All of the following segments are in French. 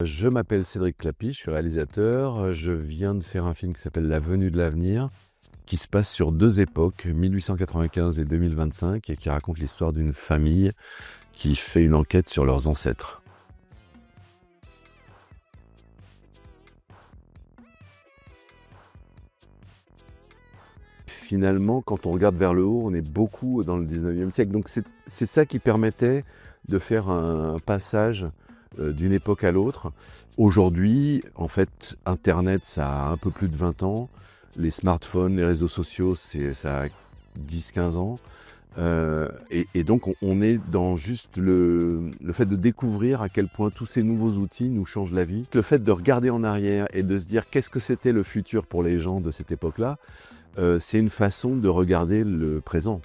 Je m'appelle Cédric Clapy, je suis réalisateur. Je viens de faire un film qui s'appelle La Venue de l'avenir, qui se passe sur deux époques, 1895 et 2025, et qui raconte l'histoire d'une famille qui fait une enquête sur leurs ancêtres. Finalement, quand on regarde vers le haut, on est beaucoup dans le 19e siècle. Donc c'est ça qui permettait de faire un passage d'une époque à l'autre. Aujourd'hui, en fait, Internet, ça a un peu plus de 20 ans. Les smartphones, les réseaux sociaux, ça a 10-15 ans. Et donc, on est dans juste le fait de découvrir à quel point tous ces nouveaux outils nous changent la vie. Le fait de regarder en arrière et de se dire qu'est-ce que c'était le futur pour les gens de cette époque-là, c'est une façon de regarder le présent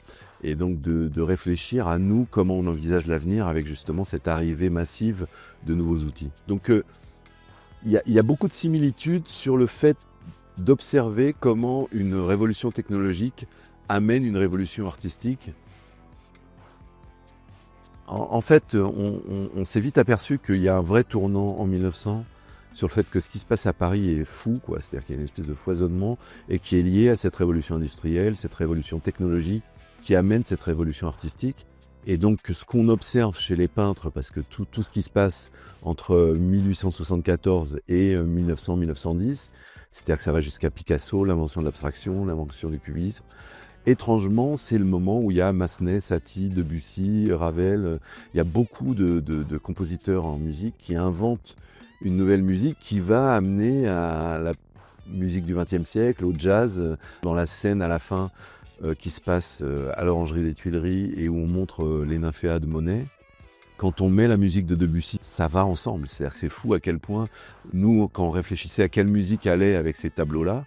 et donc de réfléchir à nous, comment on envisage l'avenir avec justement cette arrivée massive de nouveaux outils. Donc il y a beaucoup de similitudes sur le fait d'observer comment une révolution technologique amène une révolution artistique. En fait, on s'est vite aperçu qu'il y a un vrai tournant en 1900 sur le fait que ce qui se passe à Paris est fou, quoi. C'est-à-dire qu'il y a une espèce de foisonnement et qui est lié à cette révolution industrielle, cette révolution technologique qui amène cette révolution artistique. Et donc ce qu'on observe chez les peintres, parce que tout ce qui se passe entre 1874 et 1900-1910, c'est-à-dire que ça va jusqu'à Picasso, l'invention de l'abstraction, l'invention du cubisme, étrangement, c'est le moment où il y a Massenet, Satie, Debussy, Ravel. Il y a beaucoup de compositeurs en musique qui inventent une nouvelle musique qui va amener à la musique du XXe siècle, au jazz, dans la scène à la fin qui se passe à l'Orangerie des Tuileries et où on montre les nymphéas de Monet. Quand on met la musique de Debussy, ça va ensemble. C'est-à-dire que c'est fou à quel point, nous, quand on réfléchissait à quelle musique allait avec ces tableaux-là,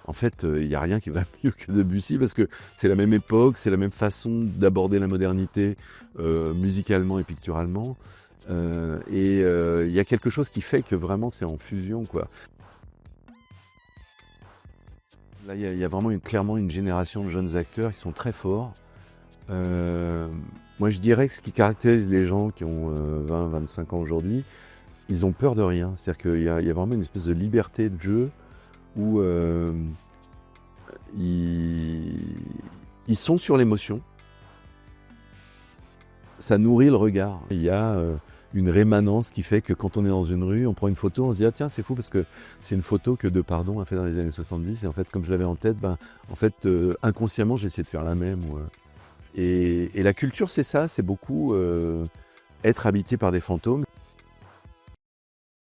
en fait, il n'y a rien qui va mieux que Debussy parce que c'est la même époque, c'est la même façon d'aborder la modernité musicalement et picturalement. Il y a quelque chose qui fait que vraiment c'est en fusion, quoi. Là, il y a vraiment clairement une génération de jeunes acteurs qui sont très forts. Moi, je dirais que ce qui caractérise les gens qui ont 20-25 ans aujourd'hui, ils ont peur de rien. C'est-à-dire qu'il y a vraiment une espèce de liberté de jeu où ils sont sur l'émotion. Ça nourrit le regard. Il y a une rémanence qui fait que quand on est dans une rue, on prend une photo, on se dit « Ah tiens, c'est fou parce que c'est une photo que Depardon a fait dans les années 70. » Et en fait, comme je l'avais en tête, inconsciemment, j'ai essayé de faire la même. Et la culture, c'est ça, c'est beaucoup être habité par des fantômes.